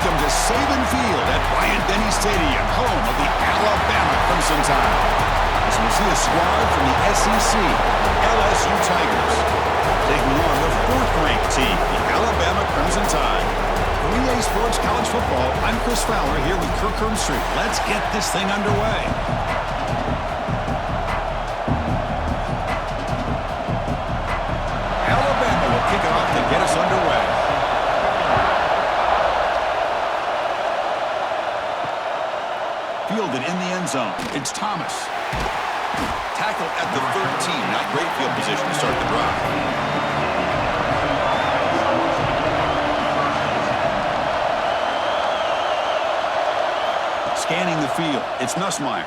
Welcome to Saban Field at Bryant-Denny Stadium, home of the Alabama Crimson Tide. As we see a squad from the SEC, LSU Tigers, taking on the fourth-ranked team, the Alabama Crimson Tide. For EA Sports College Football, I'm Chris Fowler here with Kirk Herbstreit. Let's get this thing underway. Alabama will kick it off to get us underway. Fielded in the end zone. It's Thomas. Tackled at the 13. Not great field position to start the drive. Scanning the field. It's Nussmeier.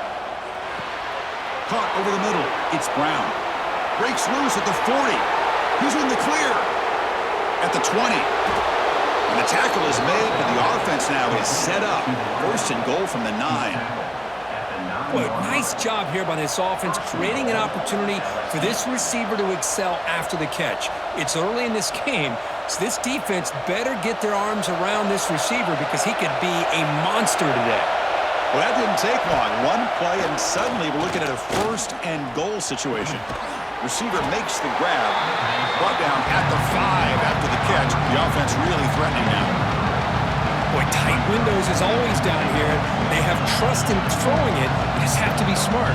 Caught over the middle. It's Brown. Breaks loose at the 40. He's in the clear. At the 20. And the tackle is made, but the offense now is set up. First and goal from the 9. Boy, nice job here by this offense, creating an opportunity for this receiver to excel after the catch. It's early in this game, so this defense better get their arms around this receiver because he could be a monster today. Well, that didn't take long. One play, and suddenly we're looking at a first and goal situation. Receiver makes the grab. Brought down at the 5 after the catch. The offense really threatening now. Boy, tight windows is always down here. They have trust in throwing it. You just have to be smart.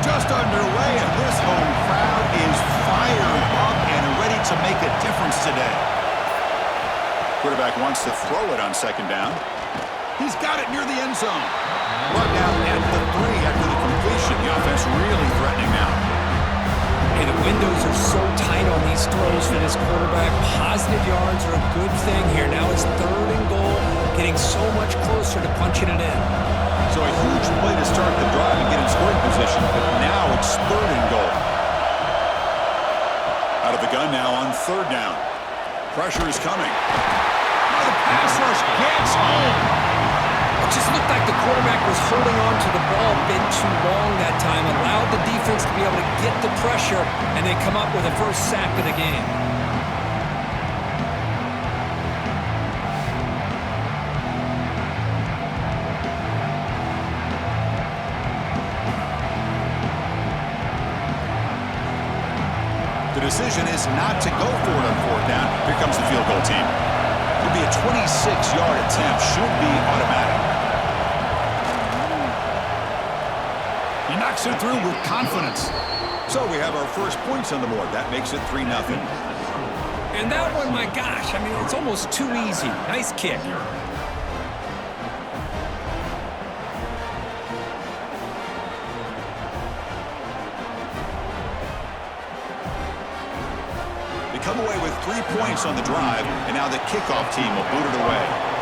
Just underway, and this home crowd is fired up and ready to make a difference today. Quarterback wants to throw it on second down. He's got it near the end zone. Brought down at the 3 after the completion. The offense really threatening now. Hey, the windows are so tight on these throws for this quarterback. Positive yards are a good thing here. Now it's third and goal, getting so much closer to punching it in. So a huge play to start the drive and get in scoring position, but now it's third and goal. Out of the gun now on third down. Pressure is coming. Now the pass rush gets home. It just looked like the quarterback was holding on to the ball a bit too long that time, allowed the defense to be able to get the pressure, and they come up with a first sack of the game. The decision is not to go for it on fourth down. Here comes the field goal team. It'll be a 26-yard attempt. Should be automatic. He knocks it through with confidence. So we have our first points on the board. That makes it 3-0. And that one, my gosh, I mean, it's almost too easy. Nice kick. They come away with 3 points on the drive, and now the kickoff team will boot it away.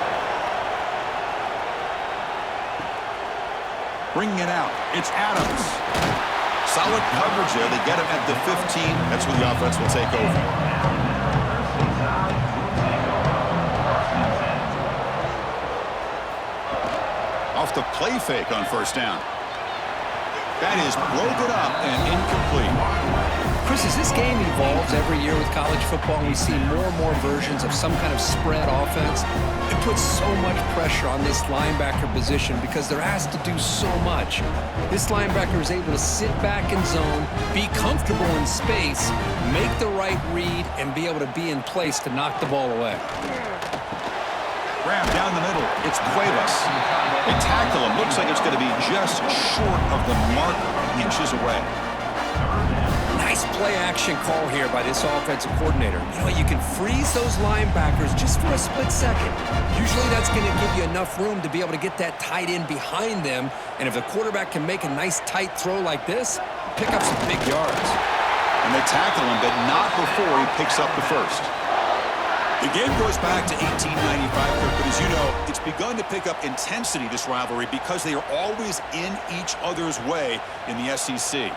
Bringing it out, it's Adams. Solid coverage there. They get him at the 15. That's where the offense will take over. Off the play fake on first down. That is broken up and incomplete. Chris, as this game evolves every year with college football, we see more and more versions of some kind of spread offense. It puts so much pressure on this linebacker position because they're asked to do so much. This linebacker is able to sit back in zone, be comfortable in space, make the right read, and be able to be in place to knock the ball away. Grab down the middle. It's Cuevas. They tackle him. Looks like it's going to be just short of the mark, inches away. Nice play-action call here by this offensive coordinator. You know, you can freeze those linebackers just for a split second. Usually that's going to give you enough room to be able to get that tight end behind them. And if the quarterback can make a nice tight throw like this, pick up some big yards. And they tackle him, but not before he picks up the first. The game goes back to 1895, but as you know, it's begun to pick up intensity, this rivalry, because they are always in each other's way in the SEC.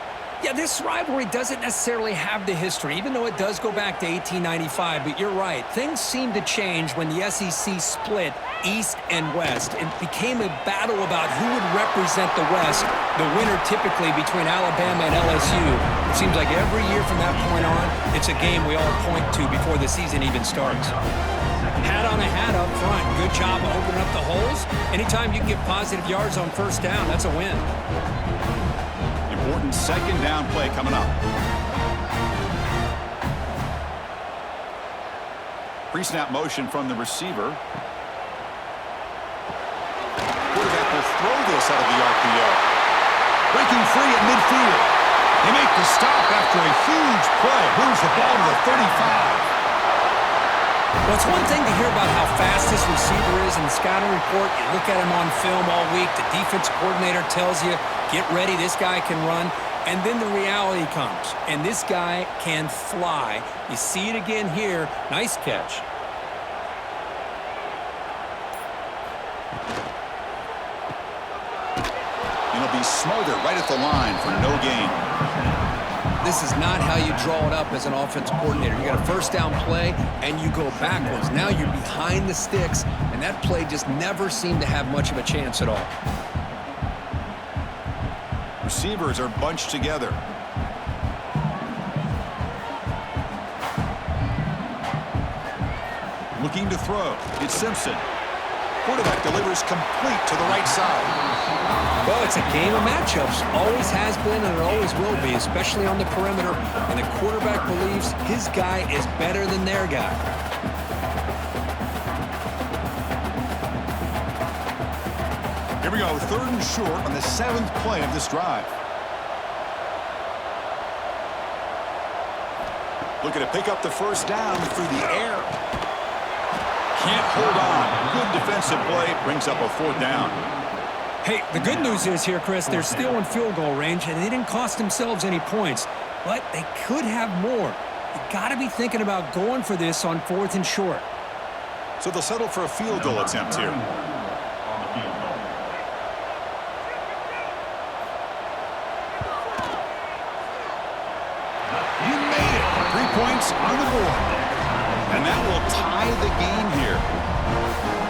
Yeah, this rivalry doesn't necessarily have the history, even though it does go back to 1895. But you're right. Things seem to change when the SEC split East and West. It became a battle about who would represent the West, the winner typically between Alabama and LSU. It seems like every year from that point on, it's a game we all point to before the season even starts. Hat on a hat up front. Good job of opening up the holes. Anytime you can get positive yards on first down, that's a win. Important second down play coming up. Pre-snap motion from the receiver. Quarterback will throw this out of the RPO. Breaking free at midfield. They make the stop after a huge play. Moves the ball to the 35. Well, it's one thing to hear about how fast this receiver is in the scouting report. You look at him on film all week. The defense coordinator tells you, get ready, this guy can run. And then the reality comes, and this guy can fly. You see it again here. Nice catch. It'll be smothered right at the line for no gain. This is not how you draw it up as an offensive coordinator. You got a first down play, and you go backwards. Now you're behind the sticks, and that play just never seemed to have much of a chance at all. Receivers are bunched together. Looking to throw. It's Simpson. Quarterback delivers complete to the right side. Well, it's a game of matchups. Always has been and it always will be, especially on the perimeter. And the quarterback believes his guy is better than their guy. Here we go, 3rd and short on the 7th play of this drive. Looking to pick up the first down through the air. Can't hold on. Good defensive play. Brings up a 4th down. Hey, the good news is here, Chris, they're still in field goal range, and they didn't cost themselves any points. But they could have more. You got to be thinking about going for this on 4th and short. So they'll settle for a field goal attempt here. You made it. 3 points on the board. And that will tie the game here.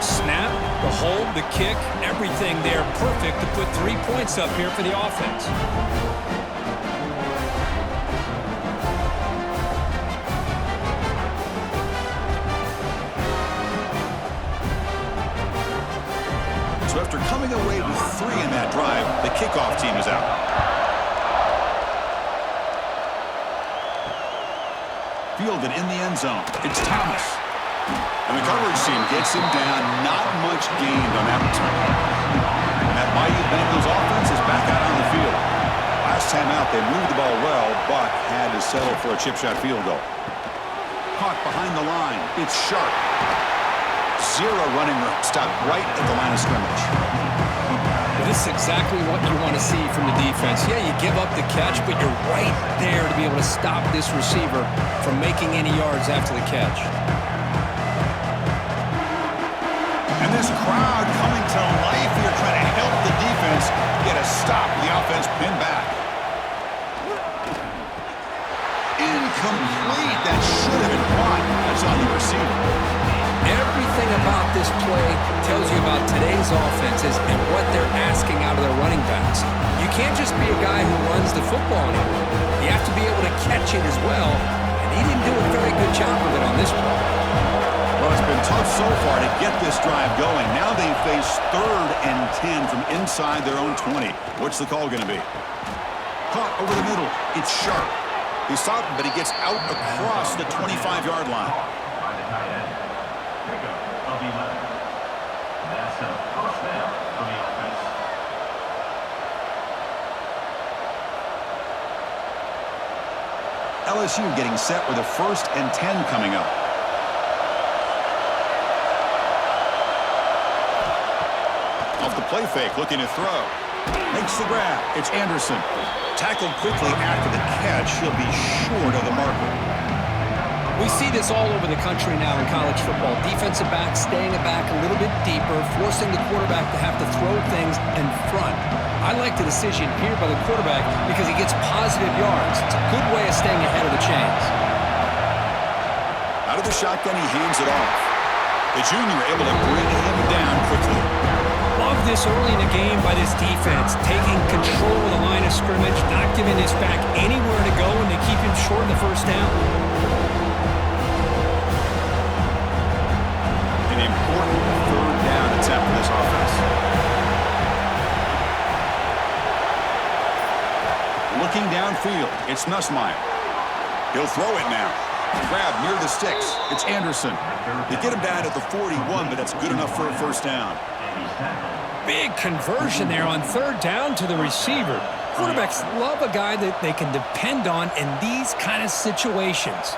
Snap, the hold, the kick, everything there perfect to put 3 points up here for the offense. So after coming away with 3 in that drive, the kickoff team is out. Fielded in the end zone. It's Thomas. And the coverage team gets him down. Not much gained on that return. And that Mighty Bengals offense is back out on the field. Last time out, they moved the ball well, but had to settle for a chip shot field goal. Caught behind the line. It's Sharp. 0 running room. Stopped right at the line of scrimmage. Well, this is exactly what you want to see from the defense. Yeah, you give up the catch, but you're right there to be able to stop this receiver from making any yards after the catch. And this crowd coming to life here, trying to help the defense get a stop. The offense pinned back. Incomplete. That should have been caught. That's on the receiver. Everything about this play tells you about today's offenses and what they're asking out of their running backs. You can't just be a guy who runs the football anymore. You have to be able to catch it as well, and he didn't do a very good job of it on this play. Well, it's been tough so far to get this drive going. Now they face 3rd and 10 from inside their own 20. What's the call going to be? Caught over the middle. It's Sharp. He stopped him, but he gets out across the 25-yard line. LSU getting set with a 1st and 10 coming up. Off the play fake, looking to throw. Makes the grab. It's Anderson. Tackled quickly after the catch. He'll be short of the marker. We see this all over the country now in college football. Defensive backs staying back a little bit deeper, forcing the quarterback to have to throw things in front. I like the decision here by the quarterback because he gets positive yards. It's a good way of staying ahead of the chains. Out of the shotgun, he hands it off. The junior able to bring him down quickly. Love this early in the game by this defense, taking control of the line of scrimmage, not giving this back anywhere to go, and they keep him short of the first down. An important third down attempt for this offense. Looking downfield, it's Nussmeier. He'll throw it now. Grab near the sticks. It's Anderson. They get him down at the 41, but that's good enough for a first down. Big conversion there on third down to the receiver. Quarterbacks love a guy that they can depend on in these kind of situations.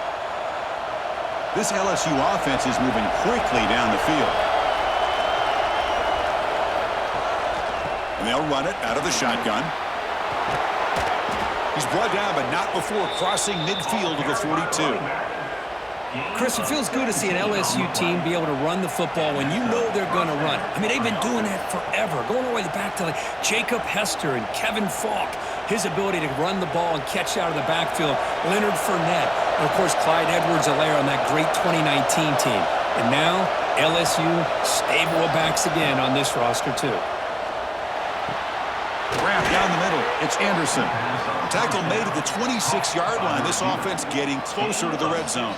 This LSU offense is moving quickly down the field. And they'll run it out of the shotgun. He's brought down, but not before crossing midfield to the 42. Chris, it feels good to see an LSU team be able to run the football when you know they're going to run. I mean, they've been doing that forever, going all the way back to like Jacob Hester and Kevin Falk. His ability to run the ball and catch out of the backfield, Leonard Fournette, and, of course, Clyde Edwards-Helaire on that great 2019 team. And now, LSU stable of backs again on this roster, too. Grab down the middle. It's Anderson. Tackle made at the 26-yard line. This offense getting closer to the red zone.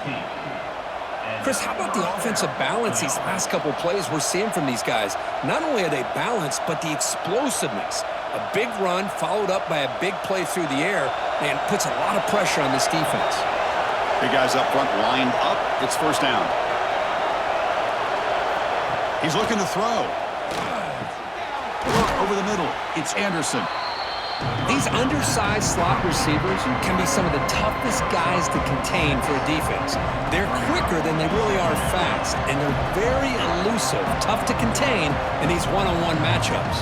Chris, how about the offensive balance these last couple plays we're seeing from these guys? Not only are they balanced, but the explosiveness. A big run followed up by a big play through the air, and puts a lot of pressure on this defense. Big guys up front lined up. It's first down. He's looking to throw. Over the middle, it's Anderson. These undersized slot receivers can be some of the toughest guys to contain for a defense. They're quicker than they really are fast, and they're very elusive, tough to contain in these one-on-one matchups.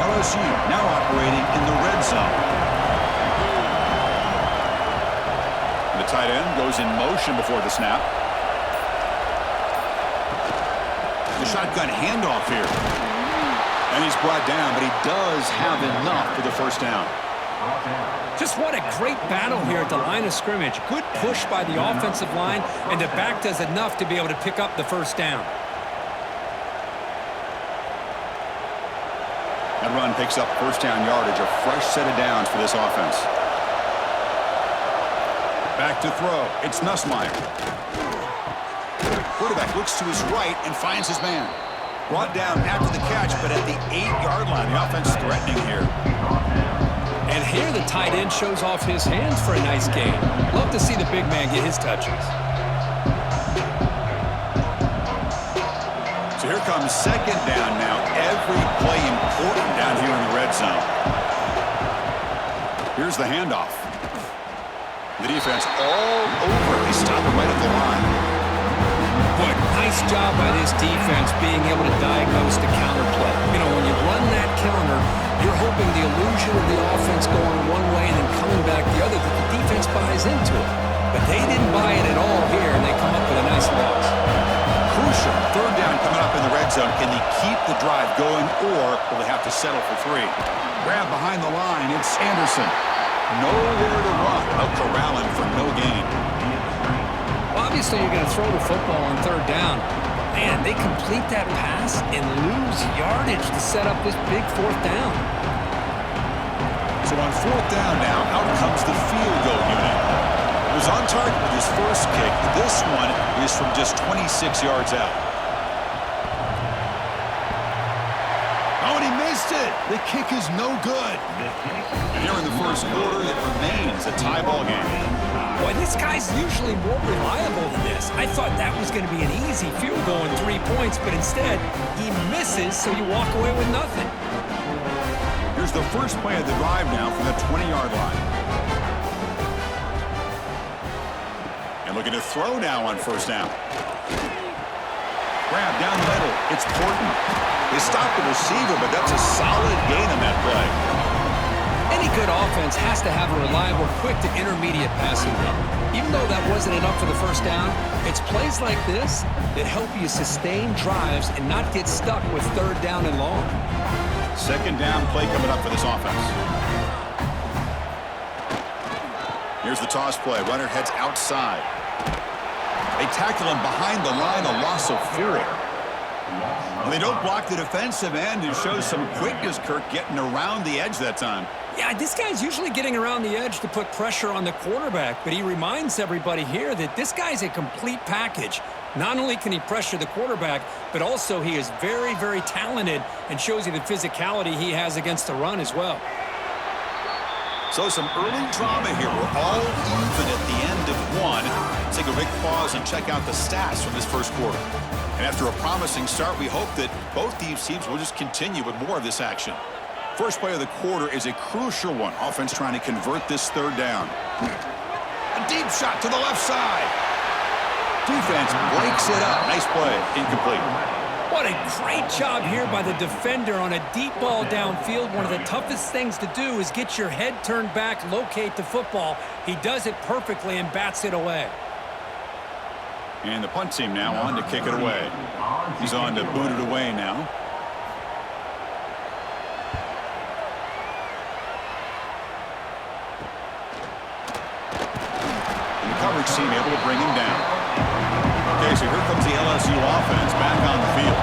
LSU now operating in the red zone. The tight end goes in motion before the snap. The shotgun handoff here. And he's brought down, but he does have enough for the first down. Just what a great battle here at the line of scrimmage. Good push by the offensive line, and the back does enough to be able to pick up the first down. That run picks up first down yardage, a fresh set of downs for this offense. Back to throw. It's Nussmeier. Quarterback looks to his right and finds his man. Brought down after the catch, but at the 8-yard line. The offense threatening here. And here the tight end shows off his hands for a nice gain. Love to see the big man get his touches. So here comes second down now. Every play important down here in the red zone. Here's the handoff. The defense all over. They stop him right at the line. Boy, nice job by this defense being able to diagnose the counterplay. You know, when you run that counter, you're hoping the illusion of the offense going one way and then coming back the other, that the defense buys into it. But they didn't buy it at all here, and they come up with a nice loss. Crucial. Third down coming up in the red zone. Can they keep the drive going, or will they have to settle for 3? Grab behind the line. It's Anderson. Nowhere to run. Out corralling for no gain. Obviously, you're going to throw the football on third down. Man, they complete that pass and lose yardage to set up this big fourth down. So on fourth down now, out comes the field goal unit. He was on target with his first kick. This one is from just 26 yards out. Oh, and he missed it. The kick is no good. And here in the first quarter, it remains a tie ball game. Boy, this guy's usually more reliable than this. I thought that was going to be an easy field goal and 3 points, but instead, he misses, so you walk away with nothing. Here's the first play of the drive now from the 20-yard line. And looking to throw now on first down. Grab down the middle. It's Porton. They stopped the receiver, but that's a solid gain on that play. Any good offense has to have a reliable, quick to intermediate passing game. Even though that wasn't enough for the first down, it's plays like this that help you sustain drives and not get stuck with third down and long. Second down play coming up for this offense. Here's the toss play. Runner heads outside. They tackle him behind the line, a loss of 4. Well, they don't block the defensive end and show some quickness, Kirk, getting around the edge that time. Yeah, this guy's usually getting around the edge to put pressure on the quarterback, but he reminds everybody here that this guy's a complete package. Not only can he pressure the quarterback, but also he is very, very talented and shows you the physicality he has against the run as well. So some early drama here. We're all even at the end of 1. Let's take a quick pause and check out the stats from this first quarter. And after a promising start, we hope that both these teams will just continue with more of this action. First play of the quarter is a crucial one. Offense trying to convert this third down. A deep shot to the left side. Defense breaks it up. Nice play. Incomplete. What a great job here by the defender on a deep ball downfield. One of the toughest things to do is get your head turned back, locate the football. He does it perfectly and bats it away. And the punt team now on to kick it away. He's on to boot it away now. And the coverage team able to bring him down. Okay, so here comes the LSU offense back on the field.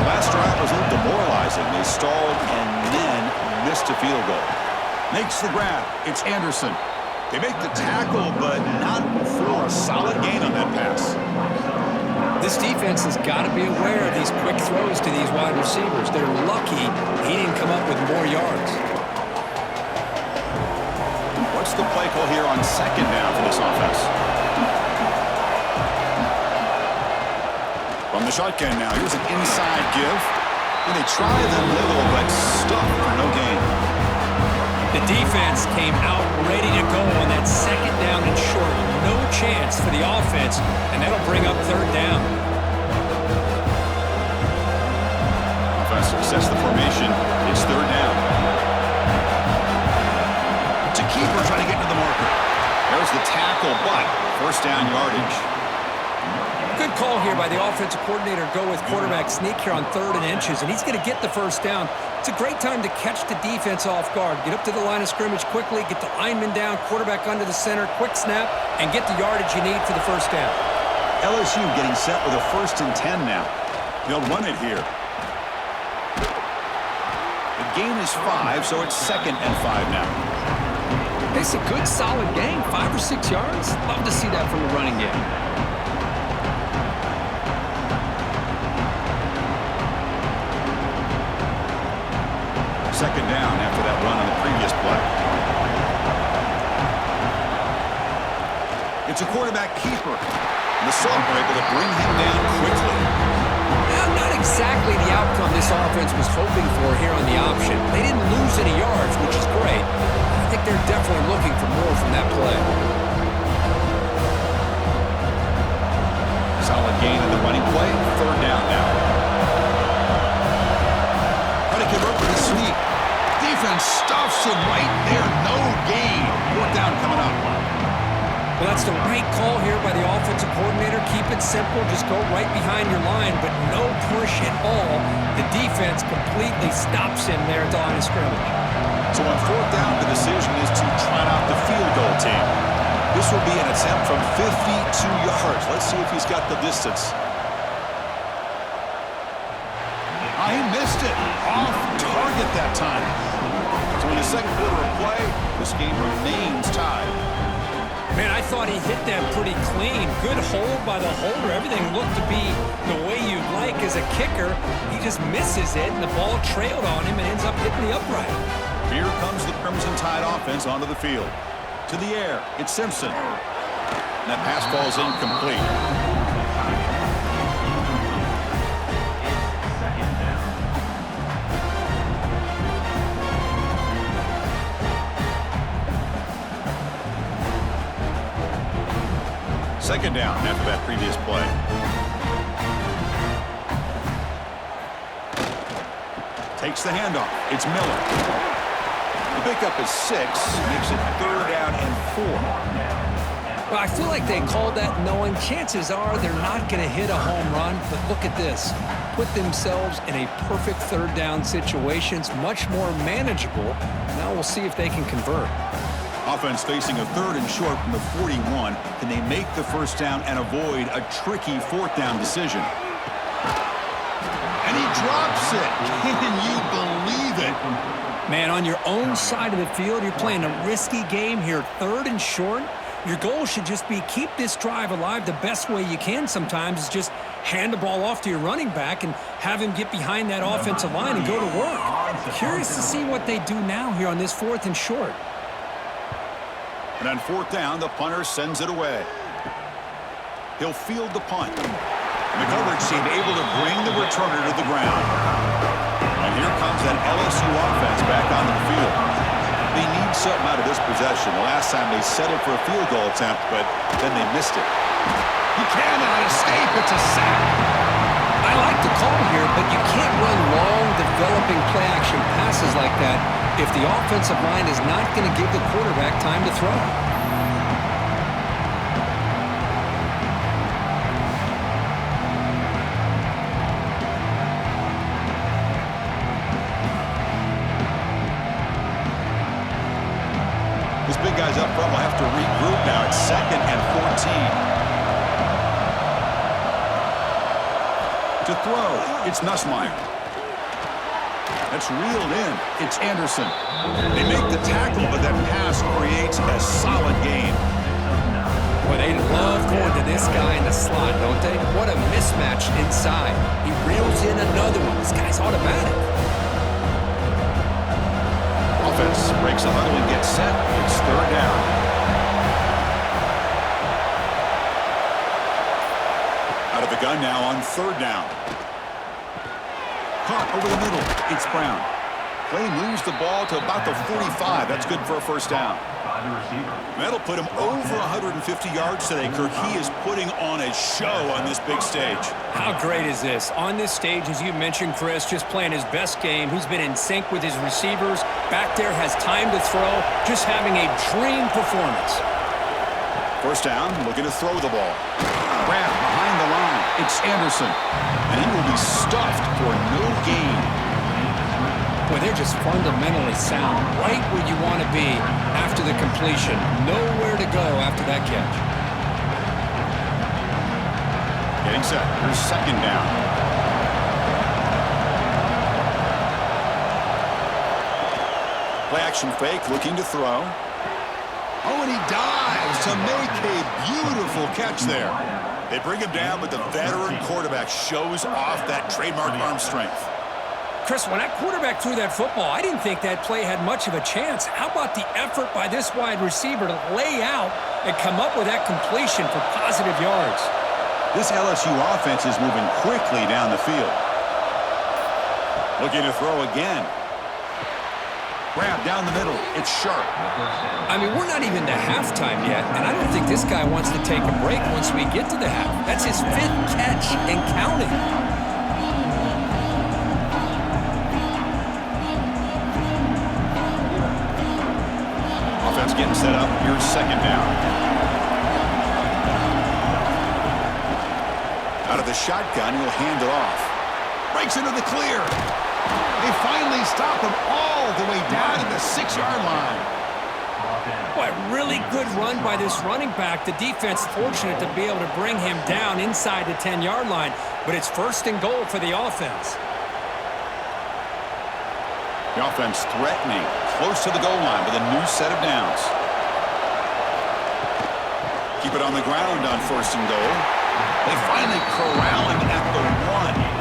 Last drive was a little demoralizing. They stalled and then missed a field goal. Makes the grab. It's Anderson. They make the tackle, but not for a solid gain on that pass. This defense has got to be aware of these quick throws to these wide receivers. They're lucky he didn't come up with more yards. What's the play call here on second down for this offense? From the shotgun now, here's an inside give. And they try the middle, but stuck for no gain. The defense came out ready to go on that second down and short. No chance for the offense, and that'll bring up third down. Offense sets the formation. It's third down. To keeper trying to get to the marker. There's the tackle, but first down yardage. Good call here by the offensive coordinator. Go with quarterback sneak here on 3rd and inches, and he's going to get the first down. It's a great time to catch the defense off guard. Get up to the line of scrimmage quickly, get the lineman down, quarterback under the center, quick snap, and get the yardage you need for the first down. LSU getting set with a 1st and 10 now. They'll run it here. The gain is 5, so it's 2nd and 5 now. It's a good, solid gain, 5 or 6 yards. Love to see that from the running game. Second down after that run on the previous play. It's a quarterback keeper. And the Sultan are able to bring him down quickly. Now, not exactly the outcome this offense was hoping for here on the option. They didn't lose any yards, which is great. I think they're definitely looking for more from that play. Solid gain in the running play. Third down now. Trying to convert with a sweep. Defense stuffs him right there. No gain. 4th down coming up. Well, that's the right call here by the offensive coordinator. Keep it simple. Just go right behind your line, but no push at all. The defense completely stops him there at the line of scrimmage. So on 4th down, the decision is to trot out the field goal team. This will be an attempt from 52 yards. Let's see if he's got the distance. He missed it. Off target that time. So in the second quarter of play, this game remains tied. Man, I thought he hit that pretty clean. Good hold by the holder. Everything looked to be the way you'd like as a kicker. He just misses it, and the ball trailed on him and ends up hitting the upright. Here comes the Crimson Tide offense onto the field. To the air, it's Simpson. And that pass falls incomplete. Second down after that previous play. Takes the handoff. It's Miller. The pickup is 6, makes it 3rd down and 4. Well, I feel like they called that knowing chances are they're not going to hit a home run, but look at this. Put themselves in a perfect 3rd down situations, much more manageable. Now we'll see if they can convert. Offense facing a 3rd and short from the 41. Can they make the 1st down and avoid a tricky 4th down decision? And he drops it. Can you believe it? Man, on your own side of the field, you're playing a risky game here, 3rd and short. Your goal should just be keep this drive alive the best way you can sometimes is just hand the ball off to your running back and have him get behind that offensive line and go to work. Curious to see what they do now here on this 4th and short. And on 4th down, the punter sends it away. He'll field the punt. And the coverage team able to bring the returner to the ground. And here comes that LSU offense back onto the field. They need something out of this possession. The last time they settled for a field goal attempt, but then they missed it. He cannot escape. It's a sack. I like the call here, but you can't run long, developing play-action passes like that if the offensive line is not going to give the quarterback time to throw. This big guy's up front will have to regroup now. It's 2nd and 14. To throw, it's Nussmeier. That's reeled in. It's Anderson. They make the tackle, but that pass creates a solid gain. Well, they love going to this guy in the slot, don't they? What a mismatch inside. He reels in another one. This guy's automatic. Offense breaks a huddle and gets set. It's 3rd down. Out of the gun now on 3rd down. Caught over the middle. It's Brown. Play moves the ball to about the 45. That's good for a 1st down. That'll put him over 150 yards today, Kirk. He is putting on a show on this big stage. How great is this? On this stage, as you mentioned, Chris, just playing his best game. He's been in sync with his receivers. Back there, has time to throw. Just having a dream performance. 1st down, looking to throw the ball. Grab behind the line. It's Anderson. And he will be stuffed for no gain. Boy, they're just fundamentally sound. Right where you want to be after the completion. Nowhere to go after that catch. Getting set. Here's 2nd down. Play action fake, looking to throw. Oh, and he dives to make a beautiful catch there. They bring him down, but the veteran quarterback shows off that trademark arm strength. Chris, when that quarterback threw that football, I didn't think that play had much of a chance. How about the effort by this wide receiver to lay out and come up with that completion for positive yards? This LSU offense is moving quickly down the field. Looking to throw again. Grab down the middle. It's Sharp. I mean, we're not even to halftime yet, and I don't think this guy wants to take a break once we get to the half. That's his 5th catch and counting. Offense getting set up. Here's 2nd down. Out of the shotgun, he'll hand it off. Breaks into the clear. They finally stop him all the way down to the 6-yard line. What really good run by this running back. The defense fortunate to be able to bring him down inside the 10-yard line, but it's 1st and goal for the offense. The offense threatening, close to the goal line with a new set of downs. Keep it on the ground on 1st and goal. They finally corral him at the 1.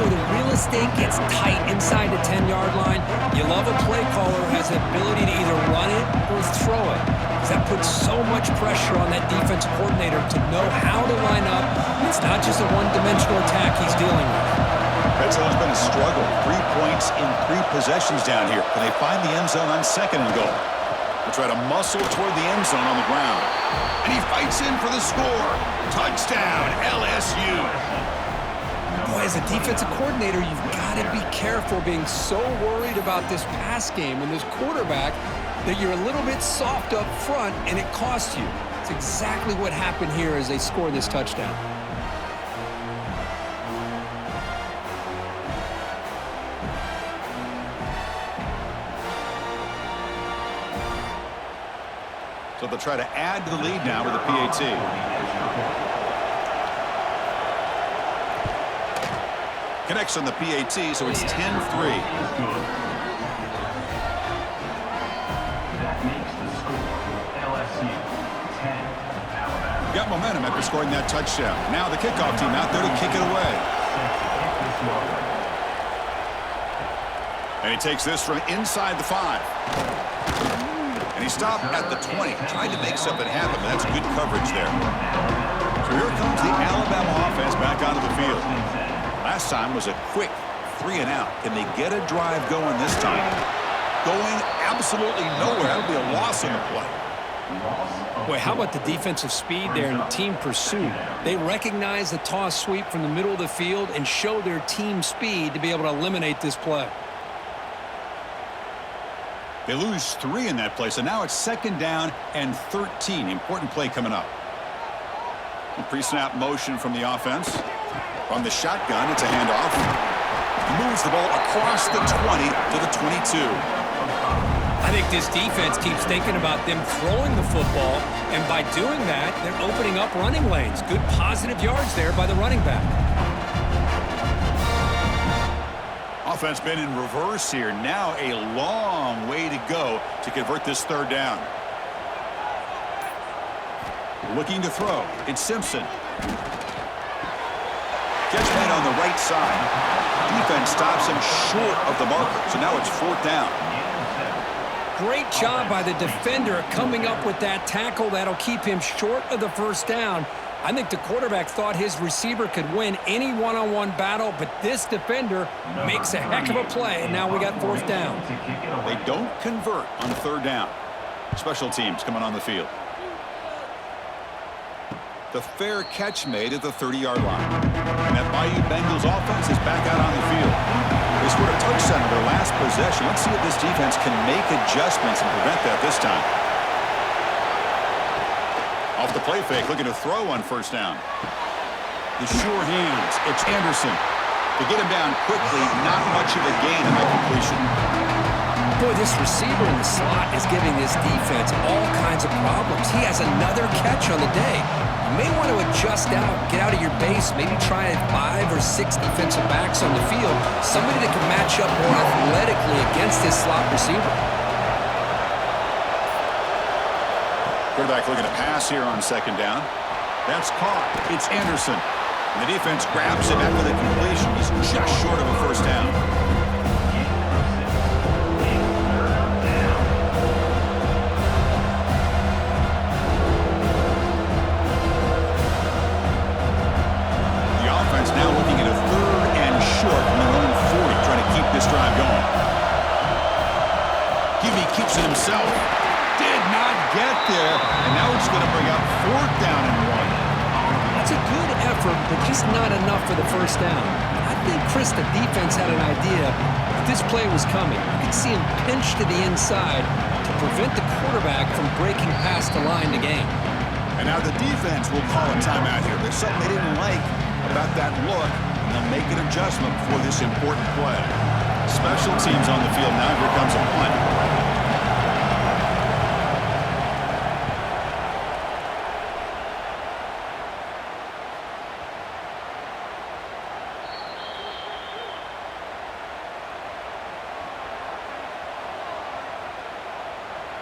The real estate gets tight inside the 10-yard line. You love a play caller who has the ability to either run it or throw it. That puts so much pressure on that defensive coordinator to know how to line up. It's not just a one-dimensional attack he's dealing with. That's always been a struggle. 3 points in 3 possessions down here. Can they find the end zone on 2nd and goal? They'll try to muscle toward the end zone on the ground. And he fights in for the score. Touchdown, LSU. Boy, as a defensive coordinator, you've got to be careful being so worried about this pass game and this quarterback that you're a little bit soft up front and it costs you. It's exactly what happened here as they scored this touchdown. So they'll try to add to the lead now with a PAT. Connects on the PAT, so it's 10-3. That makes the score LSU 10, Alabama. Got momentum after scoring that touchdown. Now the kickoff team out there to kick it away. And he takes this from inside the 5. And he stopped at the 20, trying to make something happen, but that's good coverage there. So here comes the Alabama offense back onto the field. Last time was a quick 3-and-out. Can they get a drive going this time? Going absolutely nowhere. That'll be a loss on the play. Boy, how about the defensive speed there and team pursuit? They recognize the toss sweep from the middle of the field and show their team speed to be able to eliminate this play. They lose 3 in that play, so now it's 2nd down and 13. Important play coming up. Pre-snap motion from the offense. From the shotgun, it's a handoff. He moves the ball across the 20 to the 22. I think this defense keeps thinking about them throwing the football, and by doing that, they're opening up running lanes. Good positive yards there by the running back. Offense been in reverse here. Now a long way to go to convert this 3rd down. Looking to throw. It's Simpson. Catch made on the right side. Defense stops him short of the marker. So now it's 4th down. Great job by the defender coming up with that tackle. That'll keep him short of the 1st down. I think the quarterback thought his receiver could win any one-on-one battle, but this defender makes a heck of a play, and now we got 4th down. They don't convert on 3rd down. Special teams coming on the field. The fair catch made at the 30-yard line. And that Bayou Bengals offense is back out on the field. They scored a touchdown in their last possession. Let's see if this defense can make adjustments and prevent that this time. Off the play fake, looking to throw on 1st down. The sure hands. It's Anderson. To get him down quickly, not much of a gain in that completion. Boy, this receiver in the slot is giving this defense all kinds of problems. He has another catch on the day. You may want to adjust out, get out of your base, maybe try 5 or 6 defensive backs on the field, somebody that can match up more athletically against this slot receiver. Quarterback looking to pass here on 2nd down. That's caught. It's Anderson. And the defense grabs him after the completion. He's just short of a 1st down. The offense now looking at a 3rd and short from their own 40, trying to keep this drive going. Gibby keeps it himself. Did not get there, and now it's going to bring up 4th down and 1. That's a good effort, but just not enough for the 1st down. I think, Chris, the defense had an idea that this play was coming. You could see him pinch to the inside to prevent the quarterback from breaking past the line to gain. And now the defense will call a timeout here. There's something they didn't like about that look, and they'll make an adjustment for this important play. Special teams on the field now. Here comes a punt.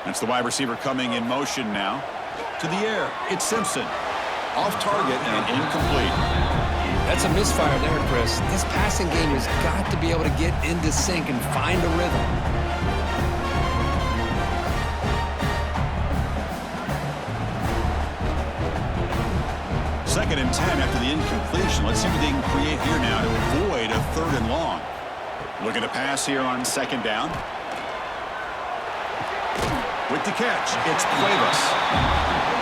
That's the wide receiver coming in motion now. To the air, it's Simpson. Off target and incomplete. That's a misfire there, Chris. This passing game has got to be able to get into sync and find a rhythm. 2nd and 10 after the incompletion. Let's see what they can create here now to avoid a 3rd and long. Looking to pass here on 2nd down. With the catch, it's Cuevas.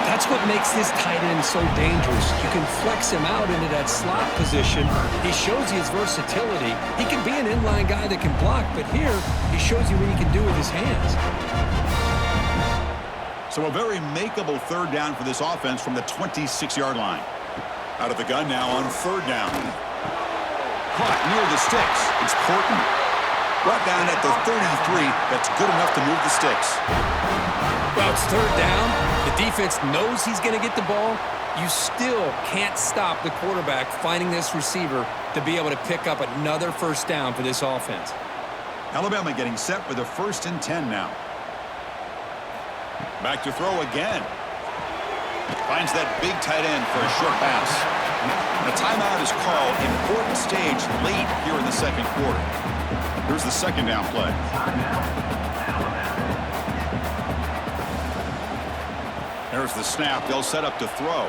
That's what makes this tight end so dangerous. You can flex him out into that slot position. He shows you his versatility. He can be an inline guy that can block, but here he shows you what he can do with his hands. So a very makeable third down for this offense from the 26-yard line. Out of the gun now on third down. Caught near the sticks. It's Porton. Brought down at the 33. That's good enough to move the sticks. Well, it's third down. The defense knows he's going to get the ball. You still can't stop the quarterback finding this receiver to be able to pick up another first down for this offense. Alabama getting set with a 1st and 10 now. Back to throw again. Finds that big tight end for a short pass. The timeout is called. Important stage late here in the second quarter. Here's the second down play. There's the snap. They'll set up to throw.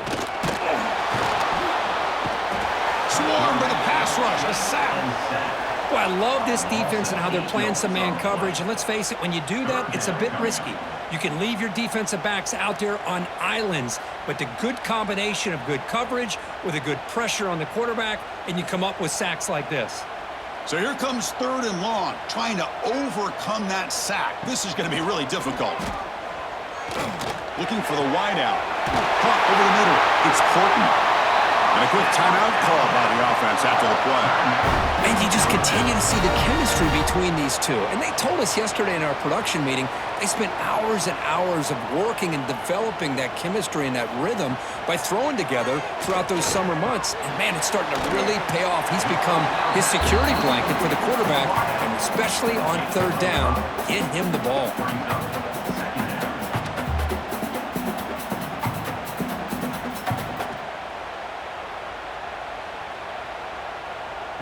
Swarmed by the pass rush. A sack. Well, I love this defense and how they're playing some man coverage. And let's face it, when you do that, it's a bit risky. You can leave your defensive backs out there on islands, but the good combination of good coverage with a good pressure on the quarterback, and you come up with sacks like this. So here comes 3rd and long, trying to overcome that sack. This is going to be really difficult. Looking for the wideout. Caught over the middle. It's Porton. And a quick timeout call by the offense after the play. And you just continue to see the chemistry between these two. And they told us yesterday in our production meeting, they spent hours and hours of working and developing that chemistry and that rhythm by throwing together throughout those summer months. And, man, it's starting to really pay off. He's become his security blanket for the quarterback, and especially on third down, get him the ball.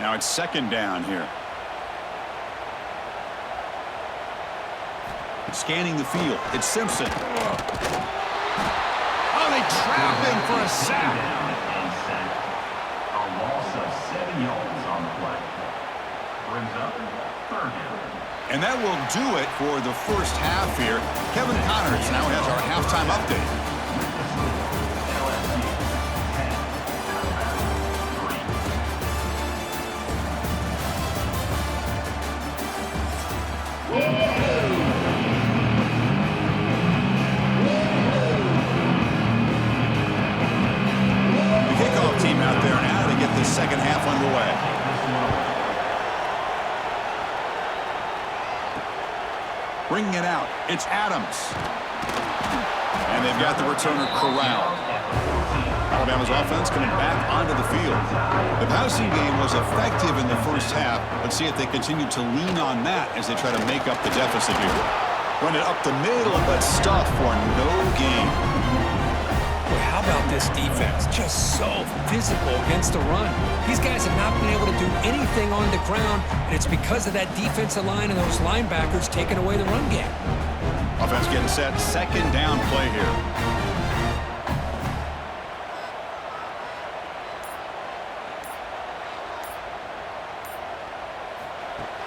Now it's second down here. Scanning the field. It's Simpson. Oh, they trap him for a sack. A loss of 7 yards on the play. Brings up third down. And that will do it for the first half here. Kevin Connors now has our halftime update. Second half underway. Bringing it out. It's Adams. And they've got the returner corralled. Alabama's offense coming back onto the field. The passing game was effective in the first half. Let's see if they continue to lean on that as they try to make up the deficit here. Run it up the middle, but stuff for no gain. How about this defense? Just so physical against the run. These guys have not been able to do anything on the ground, and it's because of that defensive line and those linebackers taking away the run game. Offense getting set. Second down play here.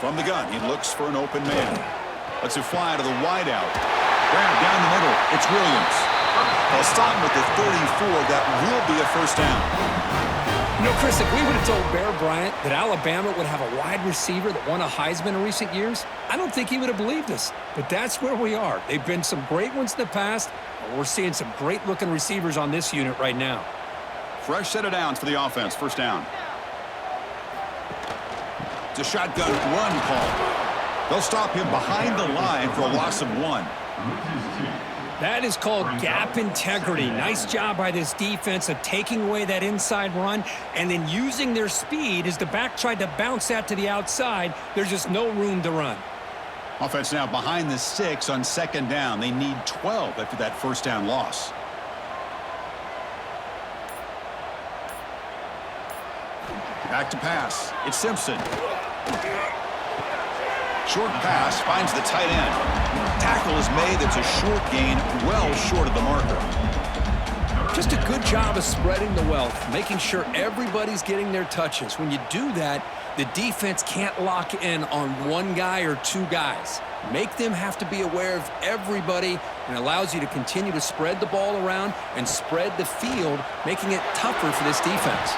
From the gun, he looks for an open man. Lets it fly to the wideout. Grab down the middle. It's Williams. They'll stop him with the 34. That will be a first down. You know, Chris, if we would have told Bear Bryant that Alabama would have a wide receiver that won a Heisman in recent years, I don't think he would have believed us. But that's where we are. They've been some great ones in the past, and we're seeing some great-looking receivers on this unit right now. Fresh set of downs for the offense. First down. It's a shotgun run call. They'll stop him behind the line for a loss of 1. That is called gap integrity. Nice job by this defense of taking away that inside run and then using their speed as the back tried to bounce that to the outside. There's just no room to run. Offense now behind the 6 on second down. They need 12 after that first down loss. Back to pass. It's Simpson. Short pass finds the tight end. Tackle is made. That's a short gain, well short of the marker. Just a good job of spreading the wealth, making sure everybody's getting their touches. When you do that, the defense can't lock in on one guy or two guys. Make them have to be aware of everybody, and allows you to continue to spread the ball around and spread the field, making it tougher for this defense.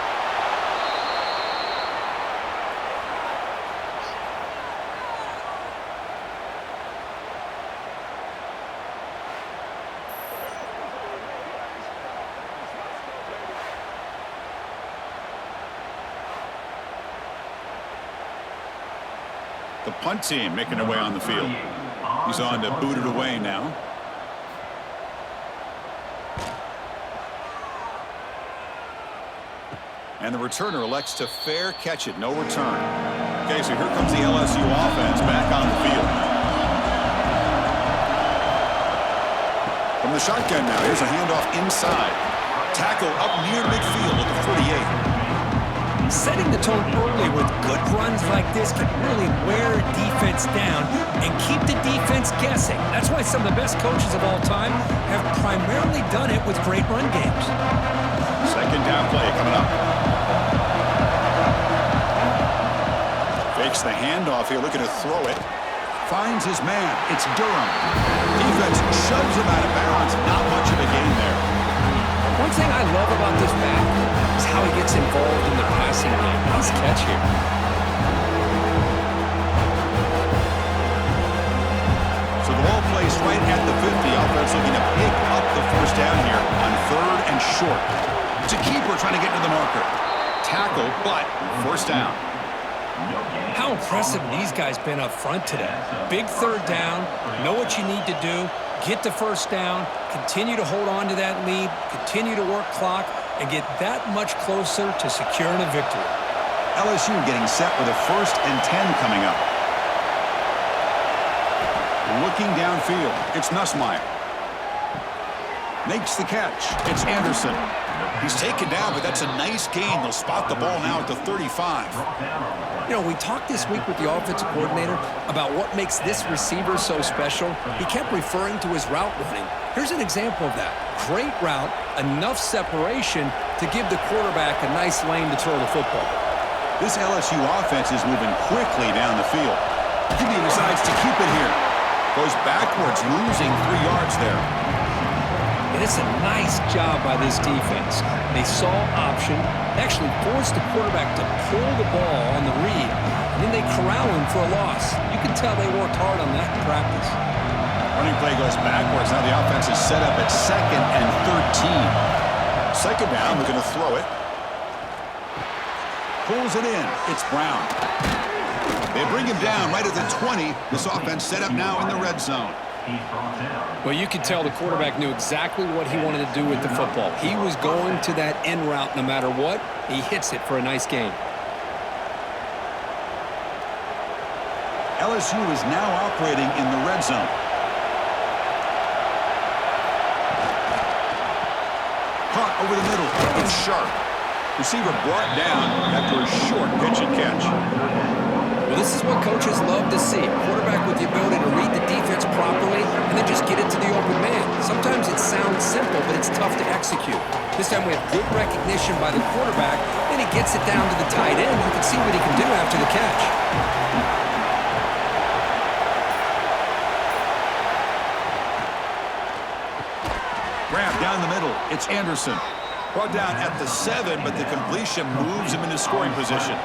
The punt team making their way on the field. He's on to boot it away now. And the returner elects to fair catch it. No return. Okay, so here comes the LSU offense back on the field. From the shotgun now, here's a handoff inside. Tackle up near midfield at the 48. Setting the tone early with good runs like this can really wear a defense down and keep the defense guessing. That's why some of the best coaches of all time have primarily done it with great run games. Second down play coming up. Fakes the handoff here, looking to throw it. Finds his man. It's Durham. Defense shoves him out of bounds. Not much of a gain there. One thing I love about this back is how he gets involved in the passing game. Nice catch here. So the ball placed right at the 50. Offense looking to pick up the first down here on 3rd and short. It's a keeper trying to get to the marker. Tackle, but first down. How impressive these guys been up front today. Big 3rd down. Know what you need to do. Get the first down, continue to hold on to that lead, continue to work clock, and get that much closer to securing a victory. LSU getting set with a 1st and 10 coming up. Looking downfield, it's Nussmeier. Makes the catch. It's Anderson. He's taken down, but that's a nice gain. They'll spot the ball now at the 35. You know, we talked this week with the offensive coordinator about what makes this receiver so special. He kept referring to his route running. Here's an example of that. Great route, enough separation to give the quarterback a nice lane to throw the football. This LSU offense is moving quickly down the field. He decides to keep it here. Goes backwards, losing 3 yards there. And it's a nice job by this defense. They saw option, actually forced the quarterback to pull the ball on the read, and then they corral him for a loss. You can tell they worked hard on that in practice. Running play goes backwards. Now the offense is set up at 2nd and 13. Second down, we're going to throw it. Pulls it in. It's Brown. They bring him down right at the 20. This offense set up now in the red zone. Well, you could tell the quarterback knew exactly what he wanted to do with the football. He was going to that in route no matter what. He hits it for a nice gain. LSU is now operating in the red zone. Caught over the middle. It's sharp. Receiver brought down after a short pitch and catch. Well, this is what coaches love to see. A quarterback with the ability to read the defense properly and then just get it to the open man. Sometimes it sounds simple, but it's tough to execute. This time we have good recognition by the quarterback, and he gets it down to the tight end. You can see what he can do after the catch. Grab down the middle. It's Anderson. Brought down at the 7, but the completion moves him into scoring position.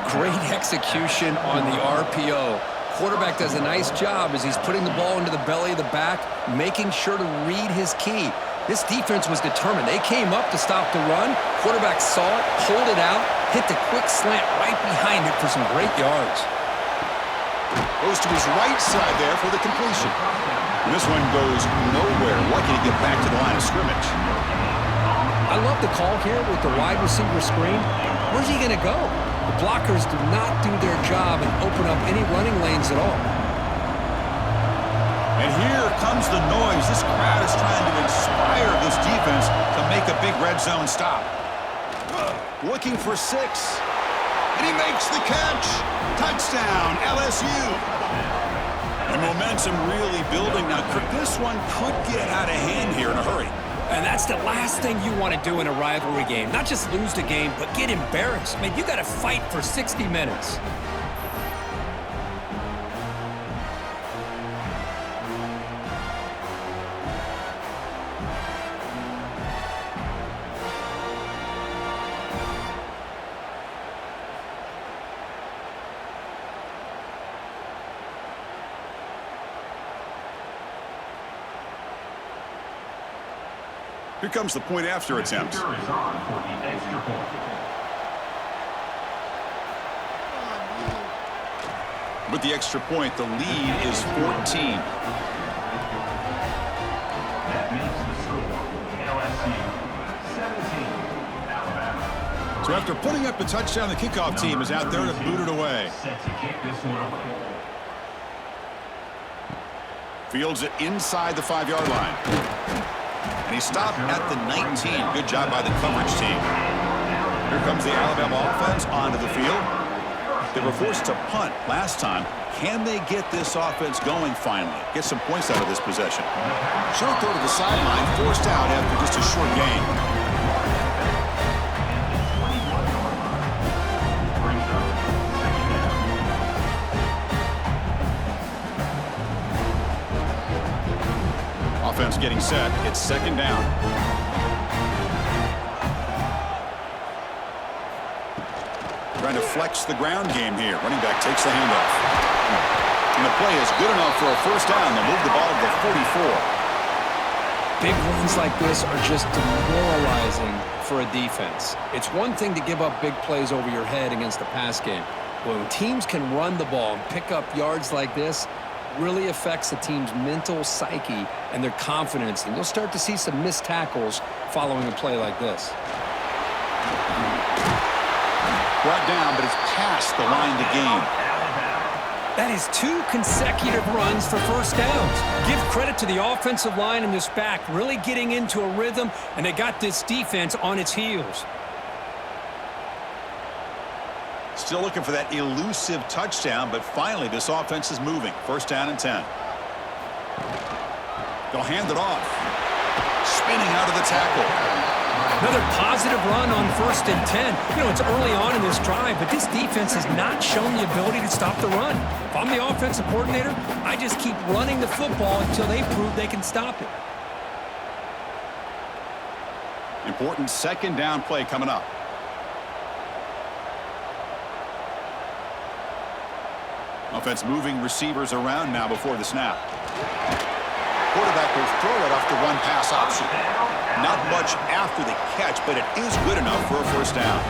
Great execution on the RPO. Quarterback does a nice job as he's putting the ball into the belly of the back, making sure to read his key. This defense was determined. They came up to stop the run. Quarterback saw it, pulled it out, hit the quick slant right behind it for some great yards. Goes to his right side there for the completion. And this one goes nowhere. Lucky to get back to the line of scrimmage. I love the call here with the wide receiver screen. Where's he going to go? The blockers do not do their job and open up any running lanes at all. And here comes the noise. This crowd is trying to inspire this defense to make a big red zone stop. Looking for 6. And he makes the catch. Touchdown, LSU. The momentum really building now. This one could get out of hand here in a hurry. And that's the last thing you want to do in a rivalry game. Not just lose the game, but get embarrassed. I mean, you got to fight for 60 minutes. Here comes the point after attempt. Is on for the extra point. With the extra point, the lead is 14. That makes the score LSU 17, Alabama. So after putting up a touchdown, the kickoff team is out there to boot it away. Set to kick this one away. Fields it inside the 5-yard line. And he stopped at the 19. Good job by the coverage team. Here comes the Alabama offense onto the field. They were forced to punt last time. Can they get this offense going finally? Get some points out of this possession. Short throw to the sideline, forced out after just a short gain. Offense getting set. It's second down. Trying to flex the ground game here. Running back takes the handoff. And the play is good enough for a first down. They'll move the ball to the 44. Big runs like this are just demoralizing for a defense. It's one thing to give up big plays over your head against the pass game. But when teams can run the ball and pick up yards like this, really affects the team's mental psyche and their confidence. And you'll start to see some missed tackles following a play like this. Brought down, but it's past the line to gain. That is 2 consecutive runs for first downs. Give credit to the offensive line and this back really getting into a rhythm, and they got this defense on its heels. Still looking for that elusive touchdown, but finally this offense is moving. First down and 10. They'll hand it off. Spinning out of the tackle. Another positive run on 1st and 10. You know, it's early on in this drive, but this defense has not shown the ability to stop the run. If I'm the offensive coordinator, I just keep running the football until they prove they can stop it. Important second down play coming up. Offense moving receivers around now before the snap. Quarterback will throw it off the one pass option. Not much after the catch, but it is good enough for a first down.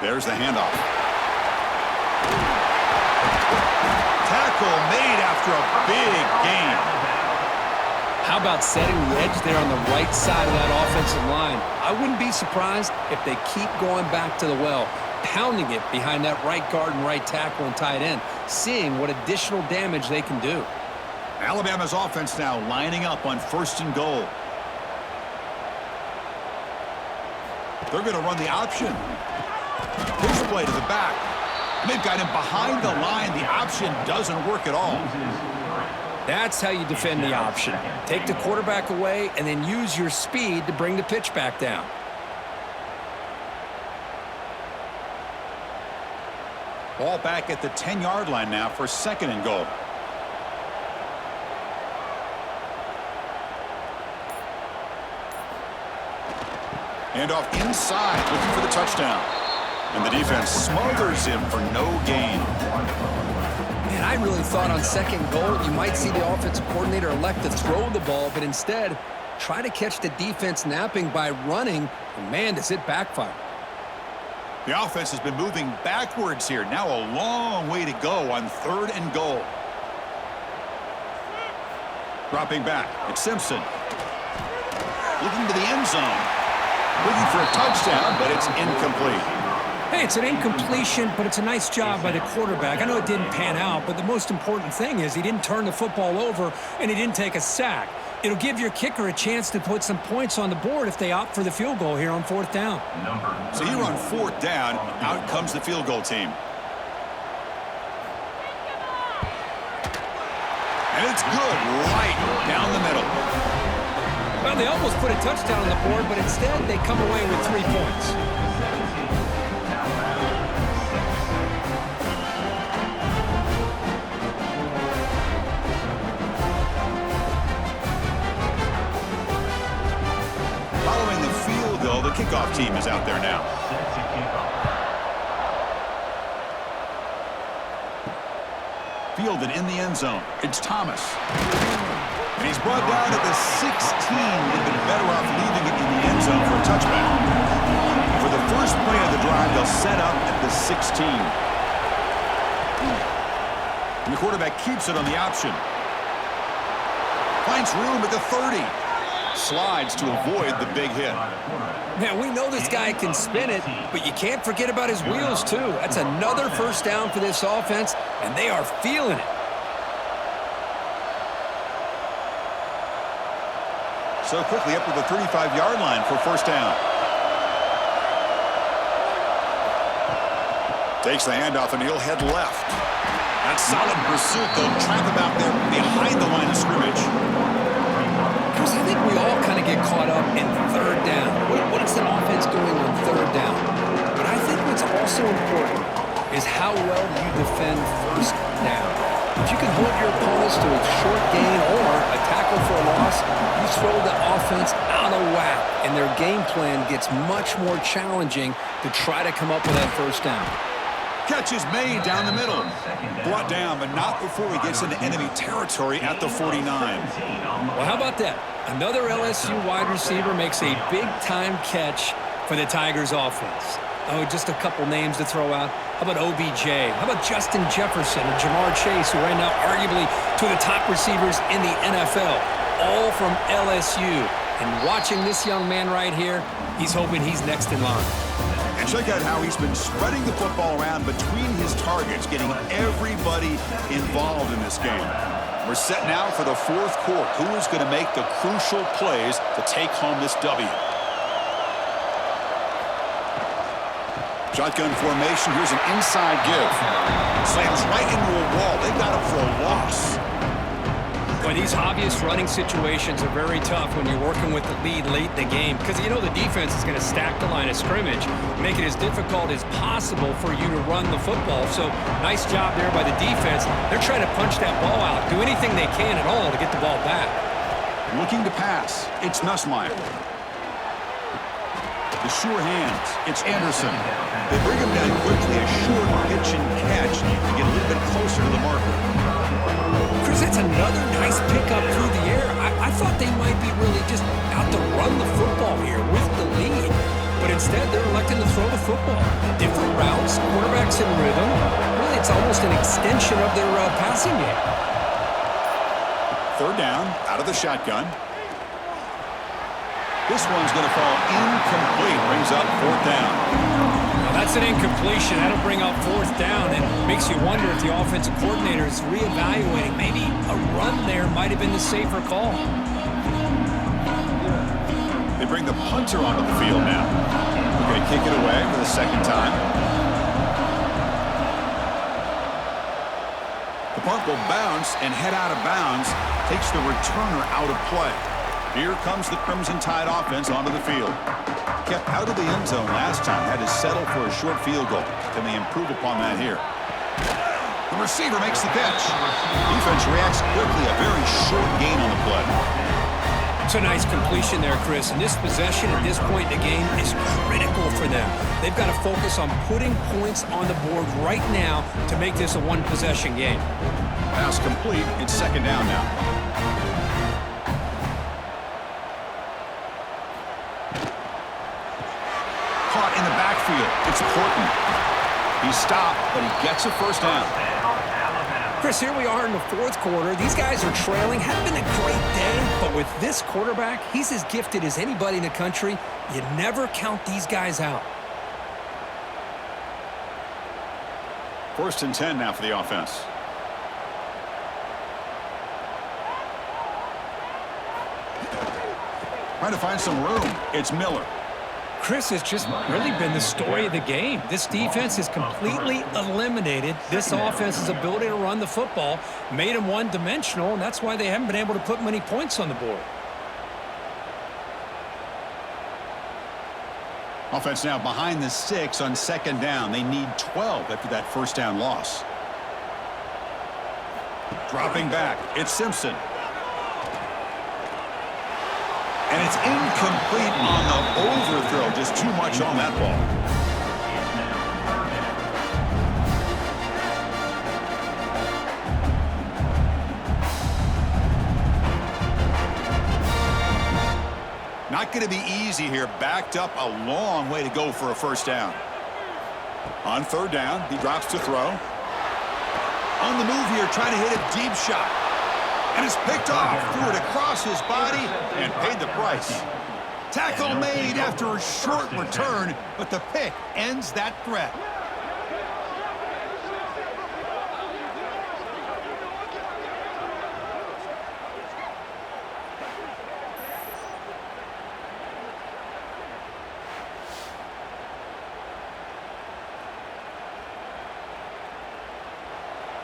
There's the handoff. Tackle made after a big gain. How about setting the edge there on the right side of that offensive line? I wouldn't be surprised if they keep going back to the well, pounding it behind that right guard and right tackle and tight end, seeing what additional damage they can do. Alabama's offense now lining up on 1st and goal. They're going to run the option. Here's the play to the back. They've got him behind the line. The option doesn't work at all. That's how you defend the option. Take the quarterback away and then use your speed to bring the pitch back down. Ball back at the 10-yard line now for 2nd and goal. Handoff inside, looking for the touchdown. And the defense smothers him for no gain. Man, I really thought on 2nd goal you might see the offensive coordinator elect to throw the ball, but instead try to catch the defense napping by running, and man, does it backfire. The offense has been moving backwards here. Now a long way to go on 3rd and goal. Dropping back, it's Simpson. Looking to the end zone. Looking for a touchdown, but it's incomplete. Hey, it's an incompletion, but it's a nice job by the quarterback. I know it didn't pan out, but the most important thing is he didn't turn the football over and he didn't take a sack. It'll give your kicker a chance to put some points on the board if they opt for the field goal here on 4th down. So here on 4th down, out comes the field goal team. And it's good right down the middle. Well, they almost put a touchdown on the board, but instead they come away with 3 points. Following the field goal, the kickoff team is out there now. Fielded in the end zone. It's Thomas. And he's brought down at the 16. They've been better off leaving it in the end zone for a touchback. For the first play of the drive, they'll set up at the 16. And the quarterback keeps it on the option. Finds room at the 30. Slides to avoid the big hit. Man, we know this guy can spin it, but you can't forget about his wheels, too. That's another first down for this offense, and they are feeling it. So quickly up to the 35-yard line for first down. Takes the handoff, and he'll head left. That's solid pursuit. They'll trap him out there behind the line of scrimmage. Chris, I think we all kind of get caught up in 3rd down. What is an offense doing on 3rd down? But I think what's also important is how well you defend first down. If you can hold your opponents to a short gain or a tackle for a loss, you throw the offense out of whack, and their game plan gets much more challenging to try to come up with that first down. Catch is made down the middle. Brought down, but not before he gets into enemy territory at the 49. Well, how about that? Another LSU wide receiver makes a big-time catch for the Tigers offense. Oh, just a couple names to throw out. How about OBJ? How about Justin Jefferson and Jamar Chase, who right now arguably two of the top receivers in the NFL, all from LSU. And watching this young man right here, he's hoping he's next in line. And check out how he's been spreading the football around between his targets, getting everybody involved in this game. We're set now for the 4th quarter. Who is going to make the crucial plays to take home this W? Shotgun formation. Here's an inside give. Slams right into a wall. They got him for a loss. Boy, these obvious running situations are very tough when you're working with the lead late in the game because you know the defense is going to stack the line of scrimmage, make it as difficult as possible for you to run the football. So nice job there by the defense. They're trying to punch that ball out, do anything they can at all to get the ball back. Looking to pass. It's Nussmeier. The sure hands. It's Anderson. They bring him down quickly. A short pitch and catch to get a little bit closer to the marker. Chris, that's another nice pickup through the air. I thought they might be really just out to run the football here with the lead. But instead, they're electing to throw the football. Different routes, quarterbacks in rhythm. Really, it's almost an extension of their passing game. 3rd down, out of the shotgun. This one's going to fall incomplete. Brings up 4th down. Now that's an incompletion. That'll bring up 4th down and makes you wonder if the offensive coordinator is reevaluating. Maybe a run there might have been the safer call. They bring the punter onto the field now. We're going to kick it away for the 2nd time. The punt will bounce and head out of bounds. Takes the returner out of play. Here comes the Crimson Tide offense onto the field. Kept out of the end zone last time. Had to settle for a short field goal. Can they improve upon that here? The receiver makes the catch. Defense reacts quickly. A very short gain on the play. It's a nice completion there, Chris. And this possession at this point in the game is critical for them. They've got to focus on putting points on the board right now to make this a one-possession game. Pass complete. It's 2nd down now. Caught in the backfield. It's Portman. He stopped, but he gets a first down. Chris, here we are in the 4th quarter. These guys are trailing. Hadn't been a great day, but with this quarterback, he's as gifted as anybody in the country. You never count these guys out. First and 10 now for the offense. Trying to find some room. It's Miller. Chris, has just really been the story of the game. This defense has completely eliminated this offense's ability to run the football, made them one-dimensional, and that's why they haven't been able to put many points on the board. Offense now behind the 6 on second down. They need 12 after that first down loss. Dropping back, it's Simpson. And it's incomplete on the overthrow. Just too much on that ball. Not going to be easy here. Backed up a long way to go for a first down. On third down, he drops to throw. On the move here, trying to hit a deep shot. And it's picked off, threw it across his body, and paid the price. Tackle made after a short return, but the pick ends that threat.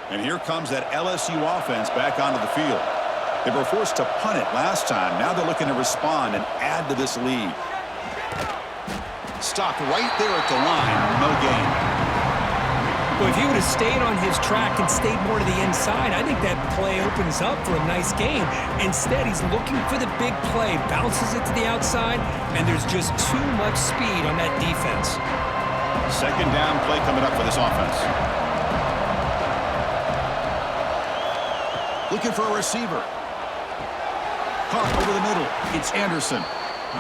And here comes that LSU offense back onto the field. They were forced to punt it last time. Now they're looking to respond and add to this lead. Stopped right there at the line. No gain. Well, if he would have stayed on his track and stayed more to the inside, I think that play opens up for a nice game. Instead, he's looking for the big play, bounces it to the outside, and there's just too much speed on that defense. Second down play coming up for this offense. Looking for a receiver. Caught over the middle. It's Anderson.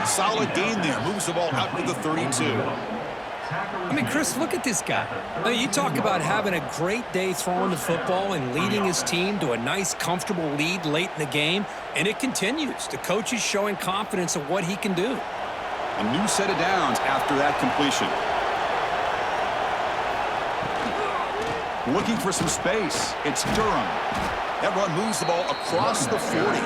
Solid gain there. Moves the ball out to the 32. I mean, Chris, look at this guy. I mean, you talk about having a great day throwing the football and leading his team to a nice, comfortable lead late in the game, and it continues. The coach is showing confidence of what he can do. A new set of downs after that completion. Looking for some space. It's Durham. That run moves the ball across the 40.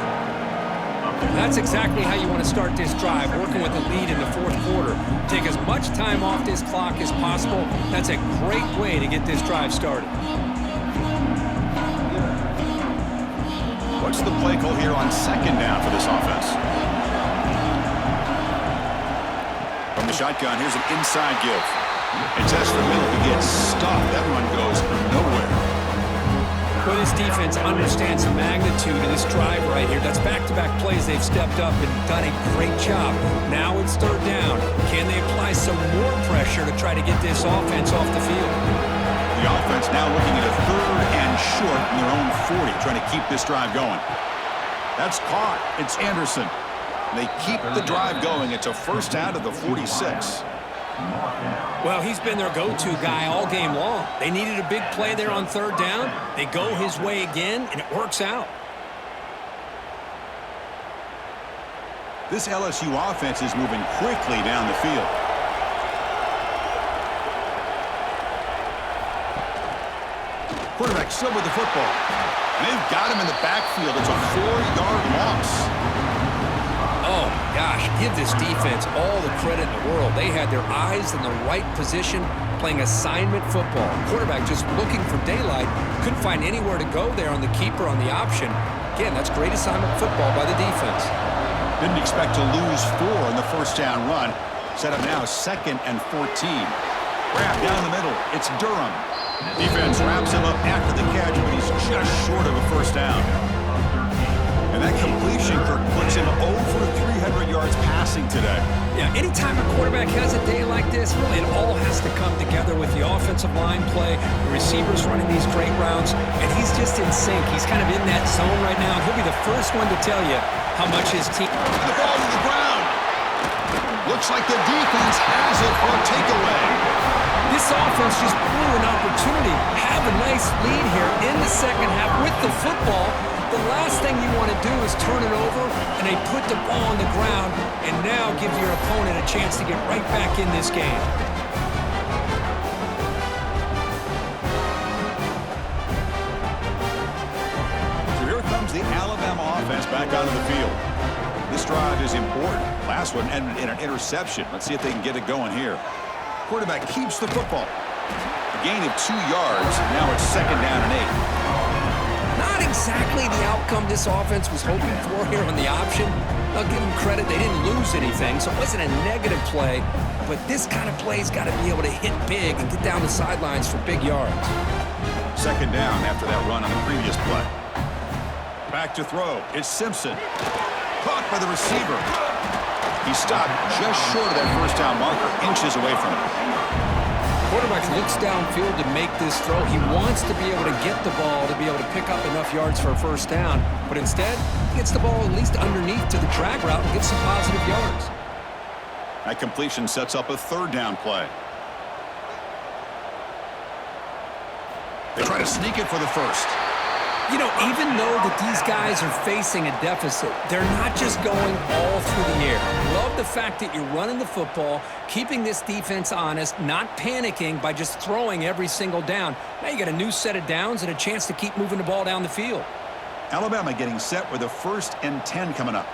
That's exactly how you want to start this drive, working with the lead in the fourth quarter. Take as much time off this clock as possible. That's a great way to get this drive started. What's the play call here on second down for this offense? From the shotgun, here's an inside give. It's Esther Miller who gets stopped. That run goes nowhere. Well, this defense understands the magnitude of this drive right here. That's back-to-back plays. They've stepped up and done a great job. Now it's third down. Can they apply some more pressure to try to get this offense off the field? The offense now looking at a third and short in their own 40, trying to keep this drive going. That's caught. It's Anderson. They keep the drive going. It's a first out of the 46. Well, he's been their go-to guy all game long. They needed a big play there on third down. They go his way again, and it works out. This LSU offense is moving quickly down the field. Quarterback still with the football. And they've got him in the backfield. It's a 4-yard loss. Oh, gosh, give this defense all the credit in the world. They had their eyes in the right position, playing assignment football. Quarterback just looking for daylight. Couldn't find anywhere to go there on the keeper on the option. Again, that's great assignment football by the defense. Didn't expect to lose 4 in the first down run. Set up now 2nd and 14. Wrap down the middle. It's Durham. Defense wraps him up after the catch, but he's just short of a first down. And that completion, Kirk, puts him over 300 yards passing today. Yeah, anytime a quarterback has a day like this, really it all has to come together with the offensive line play, the receivers running these great routes, and he's just in sync. He's kind of in that zone right now, and he'll be the first one to tell you how much his team... The ball to the ground. Looks like the defense has it for a takeaway. This offense just blew an opportunity. Have a nice lead here in the second half with the football. The last thing you want to do is turn it over, and they put the ball on the ground and now give your opponent a chance to get right back in this game. brings the Alabama offense back onto the field. This drive is important. Last one ended in an interception. Let's see if they can get it going here. Quarterback keeps the football. A gain of 2 yards. Now it's 2nd down and 8. Not exactly the outcome this offense was hoping for here on the option. I'll give them credit. They didn't lose anything, so it wasn't a negative play. But this kind of play's got to be able to hit big and get down the sidelines for big yards. 2nd down after that run on the previous play. Back to throw. It's Simpson. Caught by the receiver. He stopped just short of that 1st down marker, inches away from it. Quarterback looks downfield to make this throw. He wants to be able to get the ball to be able to pick up enough yards for a 1st down, but instead, he gets the ball at least underneath to the drag route and gets some positive yards. That completion sets up a 3rd down play. They try to sneak it for the 1st. You know, even though that these guys are facing a deficit, they're not just going all through the air. Love the fact that you're running the football, keeping this defense honest, not panicking by just throwing every single down. Now you got a new set of downs and a chance to keep moving the ball down the field. Alabama getting set with a 1st and 10 coming up.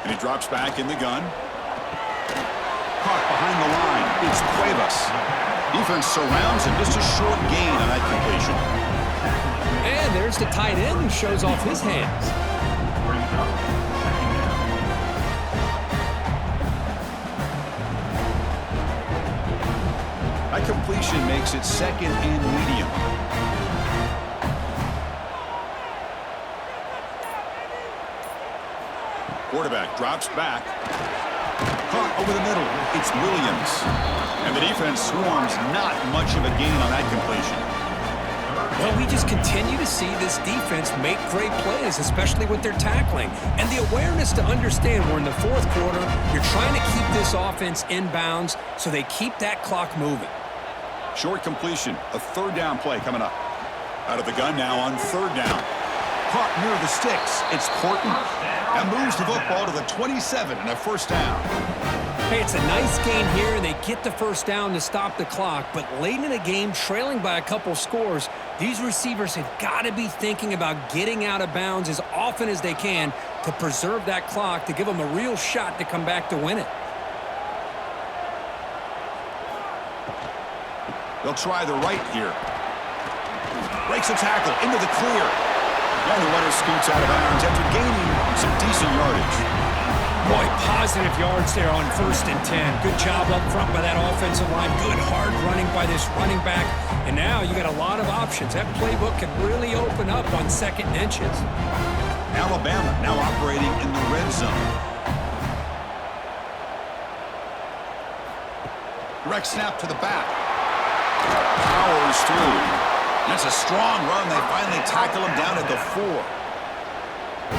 And he drops back in the gun. Caught behind the line. It's Cuevas. Defense surrounds him. Just a short gain on that completion. And there's the tight end who shows off his hands. That completion makes it 2nd and medium. Quarterback drops back. Caught over the middle. It's Williams. And the defense swarms, not much of a gain on that completion. Well, we just continue to see this defense make great plays, especially with their tackling. And the awareness to understand we're in the 4th quarter, you're trying to keep this offense in bounds so they keep that clock moving. Short completion, a 3rd down play coming up. Out of the gun now on 3rd down. Caught near the sticks. It's Horton. That moves the football to the 27 and a 1st down. Hey, it's a nice gain here, and they get the 1st down to stop the clock. But late in the game, trailing by a couple scores, these receivers have got to be thinking about getting out of bounds as often as they can to preserve that clock, to give them a real shot to come back to win it. They'll try the right here. Breaks a tackle into the clear. And the runner scoots out of bounds after gaining some decent yardage. Boy, positive yards there on 1st and 10. Good job up front by that offensive line. Good hard running by this running back. And now you got a lot of options. That playbook can really open up on 2nd and inches. Alabama now operating in the red zone. Direct snap to the back. Powers through. That's a strong run. They finally tackle him down at the 4.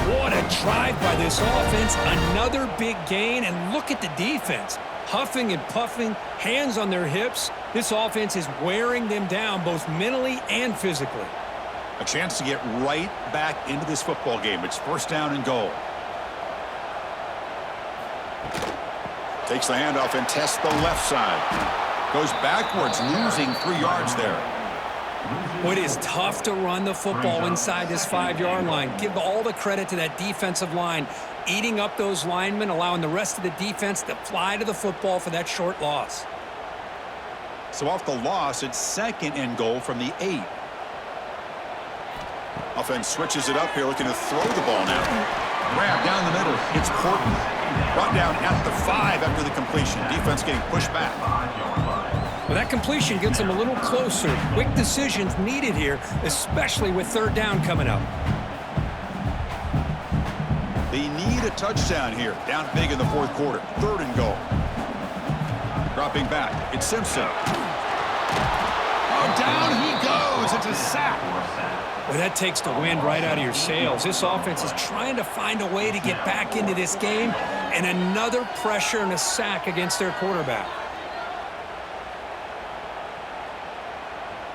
What a drive by this offense. Another big gain, and look at the defense. Huffing and puffing, hands on their hips. This offense is wearing them down both mentally and physically. A chance to get right back into this football game. It's 1st down and goal. Takes the handoff and tests the left side. Goes backwards, losing 3 yards there. Well, it is tough to run the football inside this 5-yard line. Give all the credit to that defensive line, eating up those linemen, allowing the rest of the defense to fly to the football for that short loss. So off the loss, it's 2nd and goal from the 8. Offense switches it up here, looking to throw the ball now. Grab down the middle. It's Horton. Brought down at the 5 after the completion. Defense getting pushed back. Well, that completion gets them a little closer. Quick decisions needed here, especially with 3rd down coming up. They need a touchdown here. Down big in the 4th quarter. 3rd and goal. Dropping back. It's Simpson. Oh, down he goes. It's a sack. Well, that takes the wind right out of your sails. This offense is trying to find a way to get back into this game, and another pressure and a sack against their quarterback.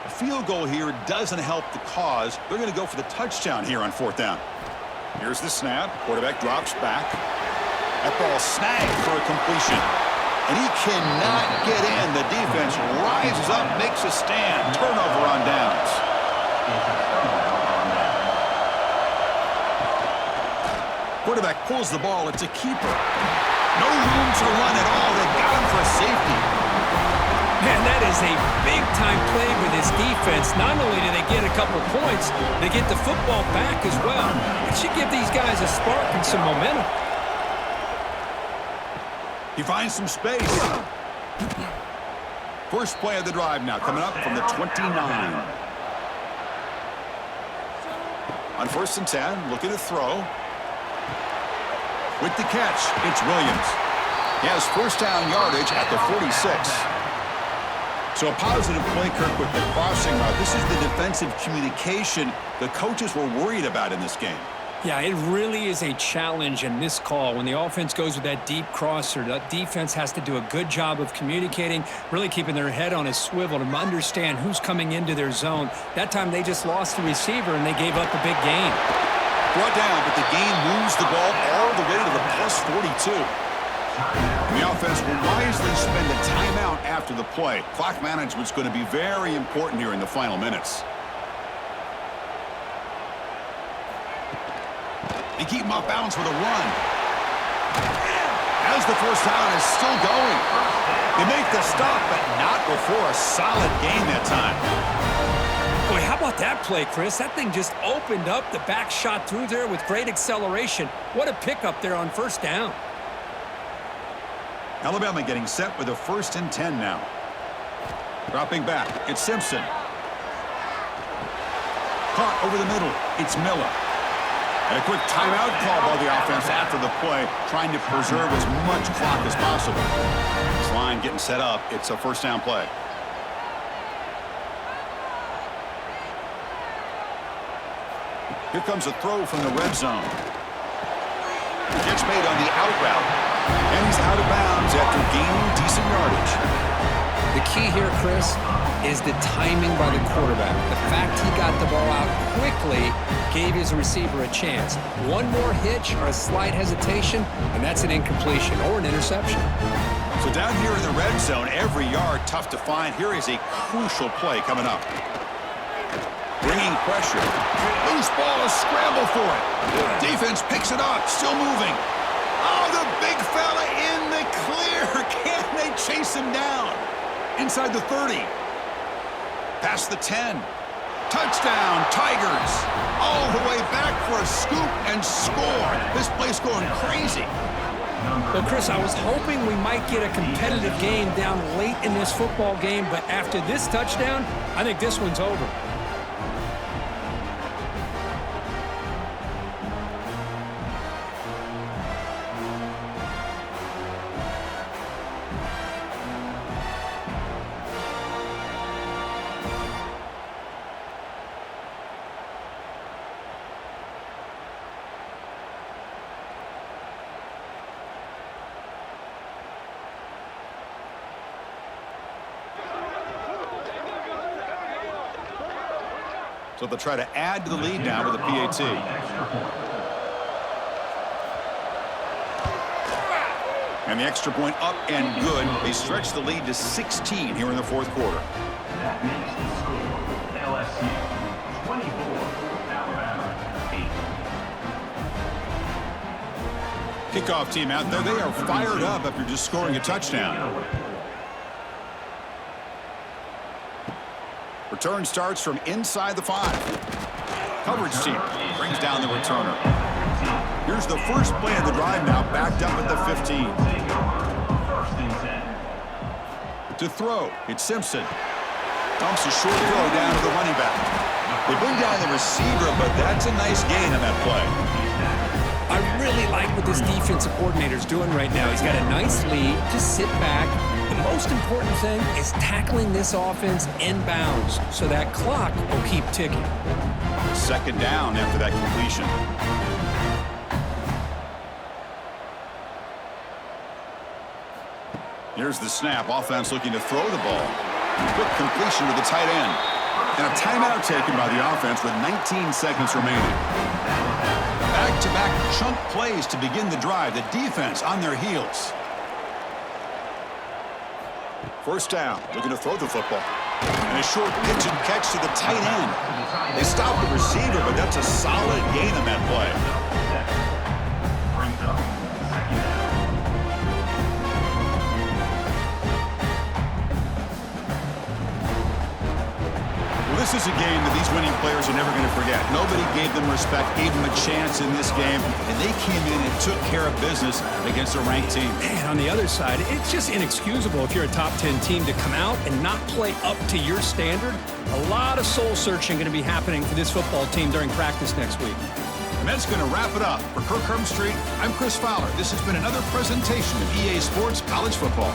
A field goal here doesn't help the cause. They're going to go for the touchdown here on 4th down. Here's the snap. Quarterback drops back. That ball snagged for a completion. And he cannot get in. The defense rises up, makes a stand. Turnover on downs. is a turnover on that. Quarterback pulls the ball. It's a keeper. No room to run at all. They got him for a safety. Man, that is a big-time play for this defense. Not only do they get a couple points, they get the football back as well. It should give these guys a spark and some momentum. He finds some space. First play of the drive now, coming up from the 29. On 1st and 10, looking to throw. With the catch, it's Williams. He has first down yardage at the 46. So a positive play, Kirk, with the crossing route. This is the defensive communication the coaches were worried about in this game. Yeah, it really is a challenge in this call. When the offense goes with that deep crosser, the defense has to do a good job of communicating, really keeping their head on a swivel to understand who's coming into their zone. That time they just lost the receiver and they gave up a big gain. Brought down, but the game moves the ball all the way to the plus 42. And the offense will wisely spend a timeout after the play. Clock management's going to be very important here in the final minutes. They keep him off balance with a run. As the first down is still going. They make the stop, but not before a solid gain that time. Boy, how about that play, Chris? That thing just opened up. The back shot through there with great acceleration. What a pickup there on first down. Alabama getting set with a 1st and 10 now. Dropping back, it's Simpson. Caught over the middle, it's Miller. And a quick timeout call by the offense after the play, trying to preserve as much clock as possible. This line getting set up, it's a first down play. Here comes a throw from the red zone. Gets made on the out route. And he's out of bounds after gaining decent yardage. The key here, Chris, is the timing by the quarterback. The fact he got the ball out quickly gave his receiver a chance. One more hitch or a slight hesitation, and that's an incompletion or an interception. So down here in the red zone, every yard tough to find. Here is a crucial play coming up. Bringing pressure. Loose ball, a scramble for it. Defense picks it up, still moving. Oh, the big fella in the clear. Can they chase him down? Inside the 30. Past the 10. Touchdown, Tigers. All the way back for a scoop and score. This place going crazy. Well, Chris, I was hoping we might get a competitive game down late in this football game, but after this touchdown, I think this one's over. So they'll try to add to the lead now with a PAT. And the extra point up and good. They stretch the lead to 16 here in the 4th quarter. That makes the score LSU 24, Alabama 8. Kickoff team out there. They are fired up after just scoring a touchdown. Return starts from inside the 5. Coverage team brings down the returner. Here's the first play of the drive now, backed up at the 15. First and 10. To throw, it's Simpson. Dumps a short throw down to the running back. They bring down the receiver, but that's a nice gain on that play. I really like what this defensive coordinator's doing right now. He's got a nice lead. Just sit back. The most important thing is tackling this offense inbounds so that clock will keep ticking. Second down after that completion. Here's the snap. Offense looking to throw the ball. Quick completion to the tight end. And a timeout taken by the offense with 19 seconds remaining. Back-to-back chunk plays to begin the drive. The defense on their heels. First down, looking to throw the football. And a short pitch and catch to the tight end. They stopped the receiver, but that's a solid gain on that play. Brings up second down. Well, this is a game that these winning players are never going to forget. Nobody gave them respect, gave them a chance in this game, and they came in and took care of business against a ranked team. And on the other side, it's just inexcusable if you're a top 10 team to come out and not play up to your standard. A lot of soul searching going to be happening for this football team during practice next week. And that's going to wrap it up. For Kirk Street, I'm Chris Fowler. This has been another presentation of EA Sports College Football.